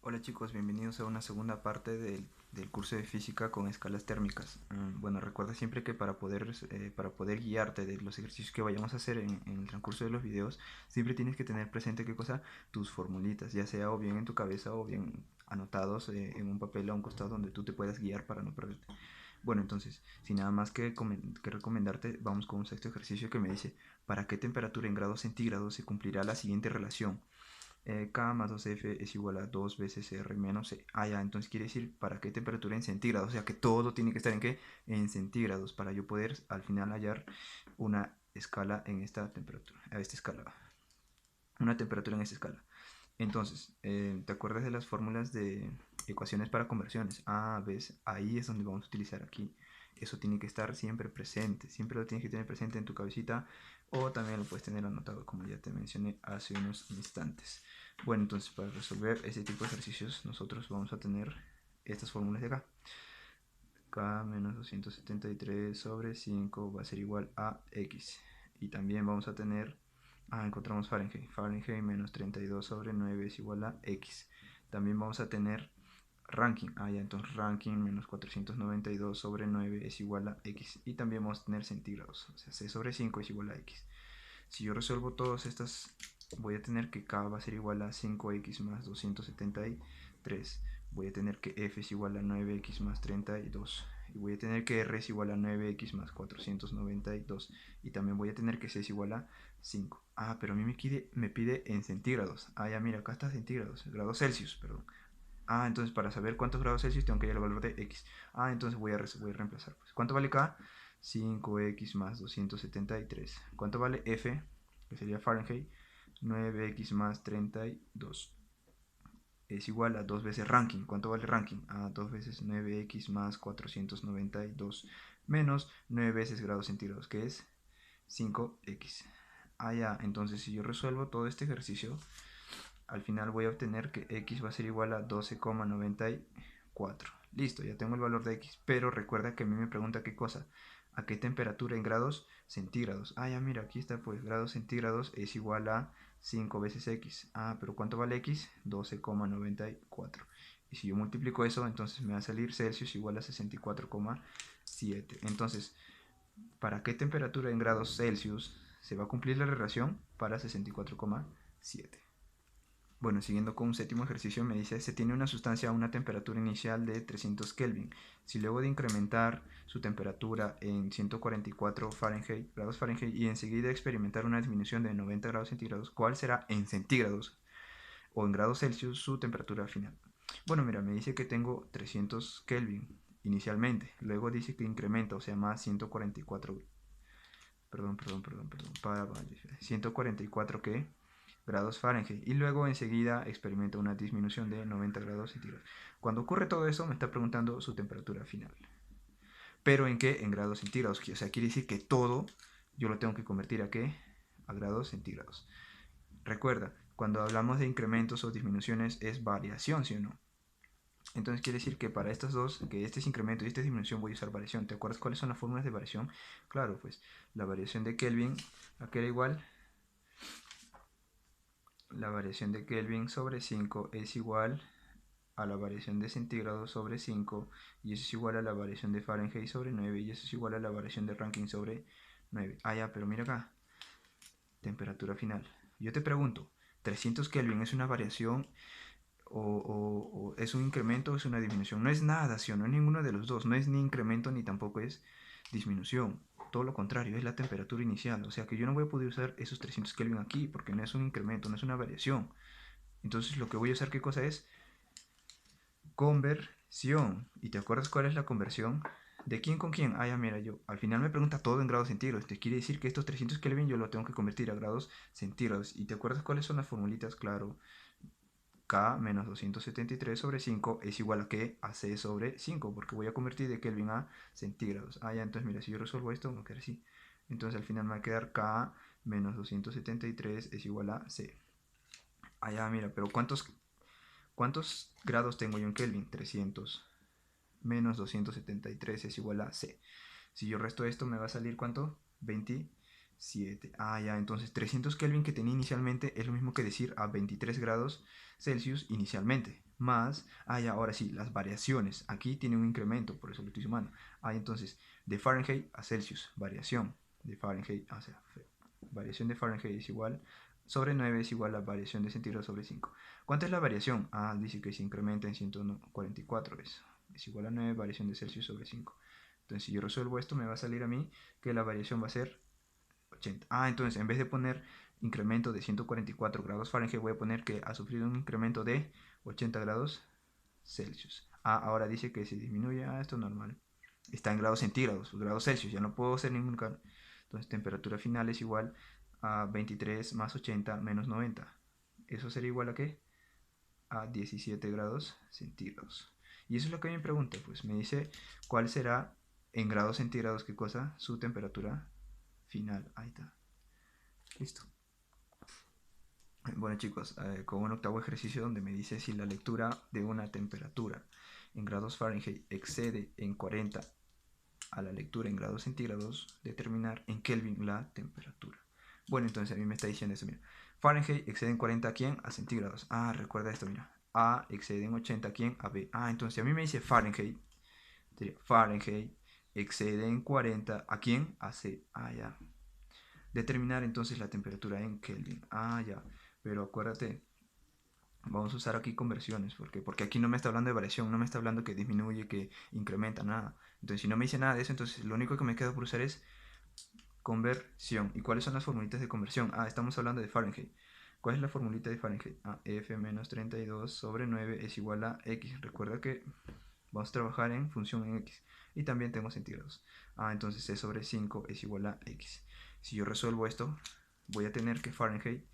Hola chicos, bienvenidos a una segunda parte del curso de física con escalas térmicas. Bueno, recuerda siempre que para poder guiarte de los ejercicios que vayamos a hacer en el transcurso de los videos, siempre tienes que tener presente qué cosa, tus formulitas, ya sea o bien en tu cabeza o bien anotados en un papel a un costado donde tú te puedas guiar para no perderte. Bueno, entonces, sin nada más que recomendarte, vamos con un sexto ejercicio que me dice, ¿para qué temperatura en grados centígrados se cumplirá la siguiente relación? K más 2F es igual a 2 veces R menos E. Ah, ya, entonces quiere decir para qué temperatura en centígrados. O sea que todo tiene que estar en qué? En centígrados para yo poder al final hallar una escala en esta temperatura. A esta escala. Una temperatura en esta escala. Entonces, ¿te acuerdas de las fórmulas de ecuaciones para conversiones? Ah, ves, ahí es donde vamos a utilizar aquí. Eso tiene que estar siempre presente. Siempre lo tienes que tener presente en tu cabecita o también lo puedes tener anotado como ya te mencioné hace unos instantes. Bueno, entonces para resolver este tipo de ejercicios nosotros vamos a tener estas fórmulas de acá. K menos 273 sobre 5 va a ser igual a X. Y también vamos a tener, encontramos Fahrenheit. Fahrenheit menos 32 sobre 9 es igual a X. También vamos a tener Rankine. Ya, entonces Rankine menos 492 sobre 9 es igual a X. Y también vamos a tener centígrados. O sea, C sobre 5 es igual a X. Si yo resuelvo todas estas, voy a tener que K va a ser igual a 5X más 273. Voy a tener que F es igual a 9X más 32. Y voy a tener que R es igual a 9X más 492. Y también voy a tener que C es igual a 5. Pero a mí me pide en centígrados. Ya mira, acá está centígrados, grados Celsius, perdón. Entonces para saber cuántos grados Celsius tengo que hallar el valor de X. Entonces voy a reemplazar. Pues. ¿Cuánto vale K? 5X más 273. ¿Cuánto vale F? Que sería Fahrenheit. 9X más 32. Es igual a 2 veces Rankine. ¿Cuánto vale Rankine? 2 veces 9X más 492 menos 9 veces grados centígrados, que es 5X. Ya, entonces si yo resuelvo todo este ejercicio, al final voy a obtener que X va a ser igual a 12,94. Listo, ya tengo el valor de X, pero recuerda que a mí me pregunta qué cosa, a qué temperatura en grados centígrados. Ya mira, aquí está, pues grados centígrados es igual a 5 veces X. Pero ¿cuánto vale X? 12,94. Y si yo multiplico eso, entonces me va a salir Celsius igual a 64,7. Entonces, ¿para qué temperatura en grados Celsius se va a cumplir la relación para 64,7? Bueno, siguiendo con un séptimo ejercicio, me dice, se tiene una sustancia a una temperatura inicial de 300 Kelvin. Si luego de incrementar su temperatura en 144 Fahrenheit, grados Fahrenheit y enseguida experimentar una disminución de 90 grados centígrados, ¿cuál será en centígrados o en grados Celsius su temperatura final? Bueno, mira, me dice que tengo 300 Kelvin inicialmente, luego dice que incrementa, o sea, más 144, para 144 ¿qué? Grados Fahrenheit y luego enseguida experimenta una disminución de 90 grados centígrados. Cuando ocurre todo eso me está preguntando su temperatura final. ¿Pero en qué? En grados centígrados. O sea, quiere decir que todo yo lo tengo que convertir a qué? A grados centígrados. Recuerda, cuando hablamos de incrementos o disminuciones es variación, ¿sí o no? Entonces quiere decir que para estas dos, que este es incremento y esta es disminución, voy a usar variación. ¿Te acuerdas cuáles son las fórmulas de variación? Claro, pues la variación de Kelvin, ¿a qué era igual? La variación de Kelvin sobre 5 es igual a la variación de centígrados sobre 5 y eso es igual a la variación de Fahrenheit sobre 9 y eso es igual a la variación de Rankine sobre 9. Ya, pero mira acá, temperatura final. Yo te pregunto, ¿300 Kelvin es una variación o es un incremento o es una disminución? No es nada, ¿sí o no? Es ninguno de los dos, no es ni incremento ni tampoco es disminución. Todo lo contrario, es la temperatura inicial. O sea que yo no voy a poder usar esos 300 Kelvin aquí porque no es un incremento, no es una variación. Entonces lo que voy a usar, ¿qué cosa es? Conversión. ¿Y te acuerdas cuál es la conversión? ¿De quién con quién? Ya mira, yo al final me pregunta todo en grados centígrados. Te quiere decir que estos 300 Kelvin yo lo tengo que convertir a grados centígrados. ¿Y te acuerdas cuáles son las formulitas? Claro, K menos 273 sobre 5 es igual a qué? A C sobre 5, porque voy a convertir de Kelvin a centígrados. Ya, entonces mira, si yo resuelvo esto, me va a quedar así. Entonces al final me va a quedar K menos 273 es igual a C. Ya, mira, pero ¿cuántos grados tengo yo en Kelvin? 300 menos 273 es igual a C. Si yo resto esto, me va a salir ¿cuánto? 25. 7. Ah, ya, entonces 300 Kelvin que tenía inicialmente es lo mismo que decir a 23 grados Celsius inicialmente. Más, ya, ahora sí, las variaciones. Aquí tiene un incremento, por eso lo estoy sumando. Entonces, de Fahrenheit a Celsius, variación de Fahrenheit, o sea, variación de Fahrenheit es igual, sobre 9 es igual a variación de centígrados sobre 5. ¿Cuánto es la variación? Dice que se incrementa en 144, es igual a 9 variación de Celsius sobre 5. Entonces, si yo resuelvo esto, me va a salir a mí que la variación va a ser 80. Entonces en vez de poner incremento de 144 grados Fahrenheit, voy a poner que ha sufrido un incremento de 80 grados Celsius. Ahora dice que se disminuye. Esto es normal. Está en grados centígrados, grados Celsius. Ya no puedo hacer ningún cambio. Entonces temperatura final es igual a 23 más 80 menos 90. ¿Eso sería igual a qué? A 17 grados centígrados. Y eso es lo que me pregunta. Pues me dice cuál será en grados centígrados, ¿qué cosa? Su temperatura final. Ahí está. Listo. Bueno chicos, con un octavo ejercicio donde me dice si la lectura de una temperatura en grados Fahrenheit excede en 40 a la lectura en grados centígrados, determinar en Kelvin la temperatura. Bueno, entonces a mí me está diciendo eso, mira. Fahrenheit excede en 40 a quién? A centígrados. Recuerda esto, mira. A excede en 80 a quién? A B. Entonces a mí me dice Fahrenheit, sería Fahrenheit excede en 40 a quién? A C. Ya. Determinar entonces la temperatura en Kelvin. Ya. Pero acuérdate, vamos a usar aquí conversiones, porque aquí no me está hablando de variación, no me está hablando que disminuye, que incrementa, nada. Entonces, si no me dice nada de eso, entonces lo único que me queda por usar es conversión. ¿Y cuáles son las formulitas de conversión? Estamos hablando de Fahrenheit. ¿Cuál es la formulita de Fahrenheit? F menos 32 sobre 9 es igual a X. Recuerda que vamos a trabajar en función en X. Y también tengo centígrados. Entonces C sobre 5 es igual a X. Si yo resuelvo esto, voy a tener que Fahrenheit,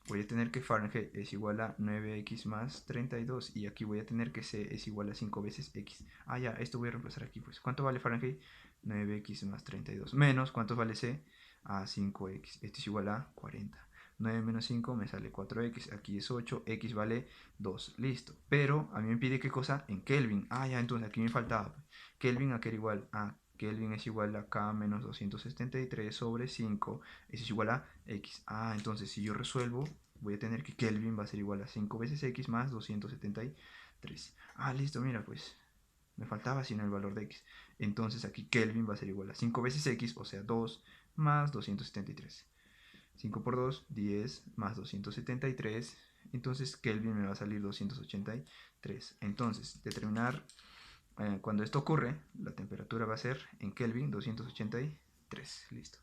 voy a tener que Fahrenheit es igual a 9x más 32 y aquí voy a tener que C es igual a 5 veces X. Ya, esto voy a reemplazar aquí pues. ¿Cuánto vale Fahrenheit? 9x más 32 menos, ¿cuánto vale C? 5x, esto es igual a 40. 9 menos 5 me sale 4x, aquí es 8, x vale 2, listo. Pero a mí me pide qué cosa en Kelvin. Ya, entonces aquí me faltaba. Kelvin a qué era igual a Kelvin es igual a K menos 273 sobre 5, eso es igual a X. Entonces si yo resuelvo, voy a tener que Kelvin va a ser igual a 5 veces X más 273. Listo, mira, pues me faltaba sino el valor de X. Entonces aquí Kelvin va a ser igual a 5 veces X, o sea 2 más 273. 5 por 2, 10 más 273. Entonces Kelvin me va a salir 283. Entonces, determinar cuando esto ocurre, la temperatura va a ser en Kelvin 283. Listo.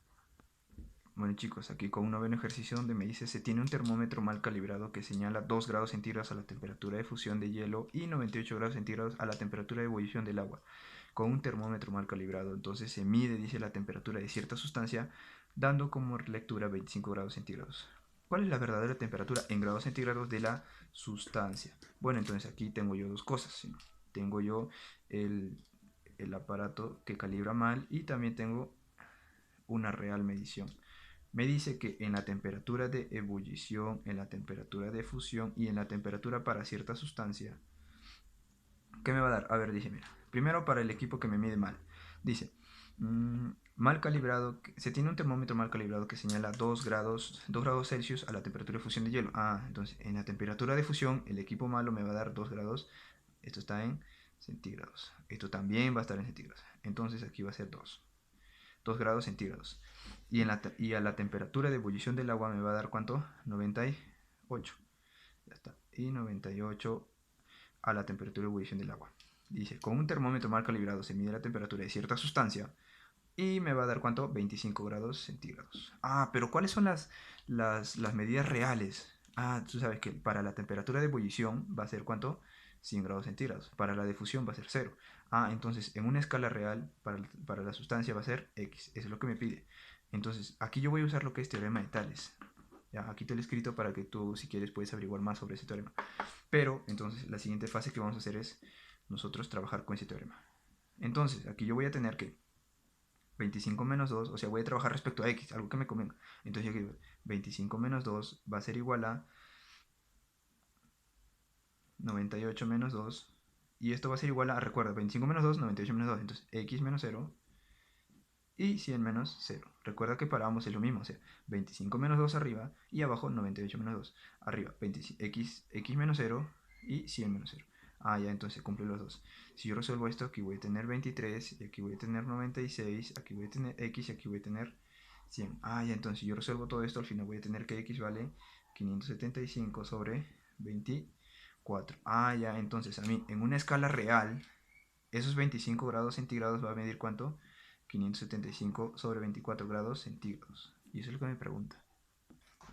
Bueno chicos, aquí con un noveno ejercicio donde me dice se tiene un termómetro mal calibrado que señala 2 grados centígrados a la temperatura de fusión de hielo y 98 grados centígrados a la temperatura de ebullición del agua. Con un termómetro mal calibrado, entonces se mide, dice, la temperatura de cierta sustancia, dando como lectura 25 grados centígrados. ¿Cuál es la verdadera temperatura en grados centígrados de la sustancia? Bueno, entonces aquí tengo yo dos cosas. Tengo yo el aparato que calibra mal y también tengo una real medición. Me dice que en la temperatura de ebullición, en la temperatura de fusión y en la temperatura para cierta sustancia, ¿qué me va a dar? A ver, dice, mira, primero para el equipo que me mide mal. Dice, mal calibrado, se tiene un termómetro mal calibrado que señala 2 grados Celsius a la temperatura de fusión de hielo. Entonces en la temperatura de fusión, el equipo malo me va a dar 2 grados. Esto está en centígrados. Esto también va a estar en centígrados. Entonces aquí va a ser 2 grados centígrados. Y a la temperatura de ebullición del agua me va a dar ¿cuánto? 98. Ya está. Y 98 a la temperatura de ebullición del agua. Dice, con un termómetro mal calibrado se mide la temperatura de cierta sustancia y me va a dar ¿cuánto? 25 grados centígrados. Pero ¿cuáles son las medidas reales? Tú sabes que para la temperatura de ebullición va a ser ¿cuánto? 100 grados centígrados. Para la de fusión va a ser 0. Entonces en una escala real para la sustancia va a ser X. Eso es lo que me pide. Entonces aquí yo voy a usar lo que es teorema de Tales. Ya, aquí te lo he escrito para que tú, si quieres, puedes averiguar más sobre ese teorema. Pero entonces la siguiente fase que vamos a hacer es nosotros trabajar con ese teorema. Entonces aquí yo voy a tener que 25 menos 2, o sea, voy a trabajar respecto a X, algo que me convenga. Entonces yo digo, 25 menos 2 va a ser igual a 98 menos 2. Y esto va a ser igual a, recuerda, 25 menos 2, 98 menos 2. Entonces X menos 0 y 100 menos 0. Recuerda que para ambos es lo mismo, o sea, 25 menos 2 arriba y abajo 98 menos 2. Arriba, x menos 0 y 100 menos 0. Ah, ya, entonces cumple los dos. Si yo resuelvo esto, aquí voy a tener 23, y aquí voy a tener 96, aquí voy a tener x y aquí voy a tener 100. Ah, ya, entonces si yo resuelvo todo esto, al final voy a tener que x vale 575 sobre 24. Ah, ya, entonces a mí en una escala real, esos 25 grados centígrados va a medir ¿cuánto? 575 sobre 24 grados centígrados. Y eso es lo que me pregunta.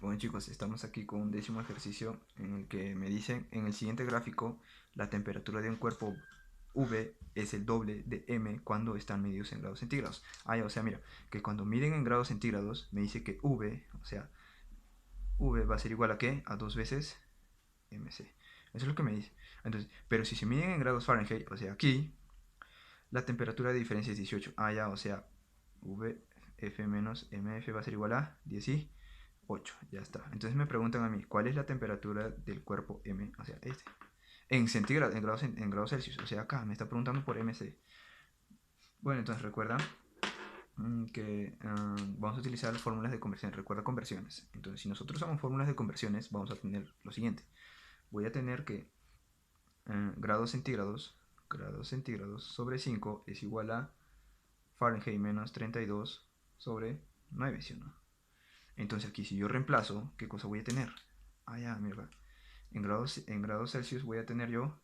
Bueno chicos, estamos aquí con un décimo ejercicio en el que me dicen en el siguiente gráfico la temperatura de un cuerpo V es el doble de M cuando están medidos en grados centígrados. Ah, ya, o sea, mira, que cuando miden en grados centígrados me dice que V, o sea, V va a ser igual a ¿qué? A 2 veces MC. Eso es lo que me dice. Entonces, pero si se miden en grados Fahrenheit, o sea, aquí la temperatura de diferencia es 18. Ah, ya, o sea, VF menos MF va a ser igual a 18. Ya está. Entonces me preguntan a mí, ¿cuál es la temperatura del cuerpo M? O sea, este. En centígrados, en grados Celsius. O sea, acá me está preguntando por MC. Bueno, entonces recuerda que vamos a utilizar fórmulas de conversión. Recuerda conversiones. Entonces, si nosotros usamos fórmulas de conversiones, vamos a tener lo siguiente. Voy a tener que grados centígrados sobre 5 es igual a Fahrenheit menos 32 sobre 9, ¿sí o no? Entonces aquí si yo reemplazo, ¿qué cosa voy a tener? Ah, ya, mira. En grados Celsius voy a tener yo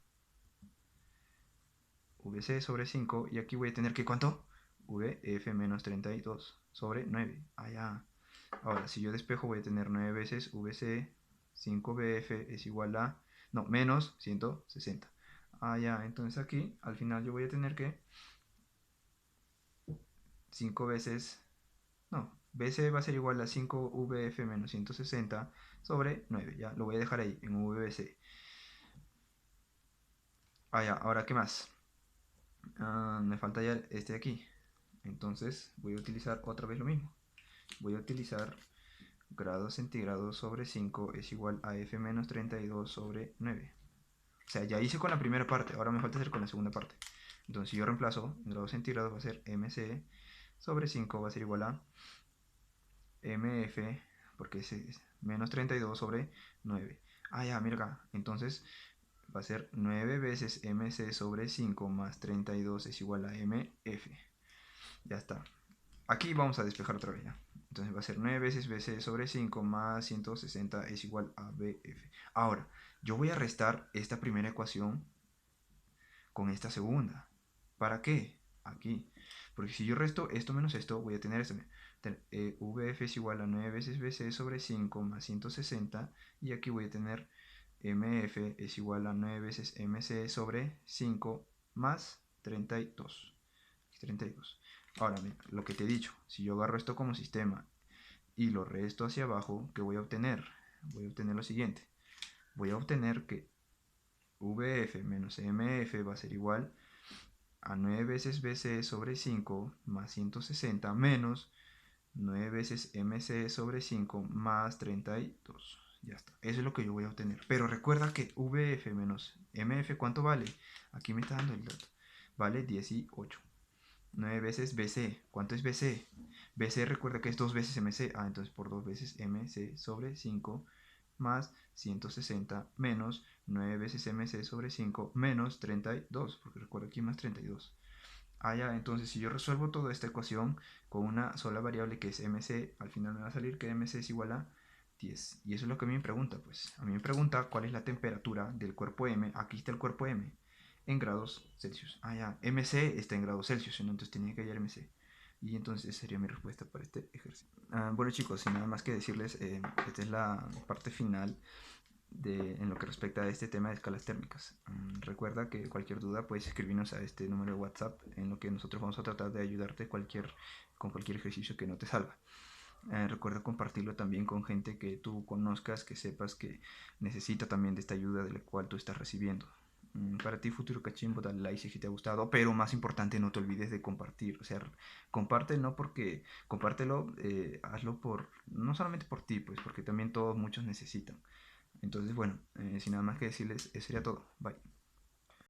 VC sobre 5 y aquí voy a tener que ¿cuánto? VF menos 32 sobre 9. Ah, ya. Ahora, si yo despejo voy a tener 9 veces VC, 5BF es igual a, no, menos 160. Ah, ya, entonces aquí al final yo voy a tener que 5 veces, no, BC va a ser igual a 5VF menos 160 sobre 9. Ya, lo voy a dejar ahí en VBC. Ah, ya, ahora ¿qué más? Me falta ya este de aquí. Entonces voy a utilizar otra vez lo mismo. Voy a utilizar grados centígrados sobre 5 es igual a F menos 32 sobre 9. O sea, ya hice con la primera parte, ahora me falta hacer con la segunda parte. Entonces si yo reemplazo en grados centígrados va a ser MC sobre 5 va a ser igual a MF, porque es menos 32 sobre 9. Ah, ya, mira acá. Entonces va a ser 9 veces MC sobre 5 más 32 es igual a MF. Ya está. Aquí vamos a despejar otra vez ya. Entonces va a ser 9 veces BC sobre 5 más 160 es igual a BF. Ahora, yo voy a restar esta primera ecuación con esta segunda. ¿Para qué? Aquí. Porque si yo resto esto menos esto, voy a tener esto. VF es igual a 9 veces BC sobre 5 más 160. Y aquí voy a tener MF es igual a 9 veces MC sobre 5 más 32. 32. Ahora, lo que te he dicho, si yo agarro esto como sistema y lo resto hacia abajo, ¿qué voy a obtener? Voy a obtener lo siguiente. Voy a obtener que VF menos MF va a ser igual a 9 veces BC sobre 5 más 160 menos 9 veces MC sobre 5 más 32. Ya está. Eso es lo que yo voy a obtener. Pero recuerda que VF menos MF, ¿cuánto vale? Aquí me está dando el dato. Vale 18. 9 veces BC. ¿Cuánto es BC? BC recuerda que es 2 veces MC. Ah, entonces por 2 veces MC sobre 5 más 160 menos 9 veces MC sobre 5 menos 32. Porque recuerda aquí más 32. Ah, ya, entonces si yo resuelvo toda esta ecuación con una sola variable que es MC, al final me va a salir que MC es igual a 10. Y eso es lo que a mí me pregunta, pues. A mí me pregunta cuál es la temperatura del cuerpo M. Aquí está el cuerpo M en grados Celsius. Ah, ya, MC está en grados Celsius, ¿no? Entonces tenía que hallar MC. Y entonces esa sería mi respuesta para este ejercicio. Bueno chicos, sin nada más que decirles, esta es la parte final en lo que respecta a este tema de escalas térmicas. Recuerda que cualquier duda puedes escribirnos a este número de WhatsApp en lo que nosotros vamos a tratar de ayudarte con cualquier ejercicio que no te salga. Recuerda compartirlo también con gente que tú conozcas, que sepas que necesita también de esta ayuda de la cual tú estás recibiendo. Para ti, futuro cachimbo, dale like si te ha gustado, pero más importante, no te olvides de compartir. O sea, comparte no porque, compártelo, hazlo no solamente por ti, pues, porque también todos muchos necesitan. Entonces, bueno, sin nada más que decirles, eso sería todo. Bye.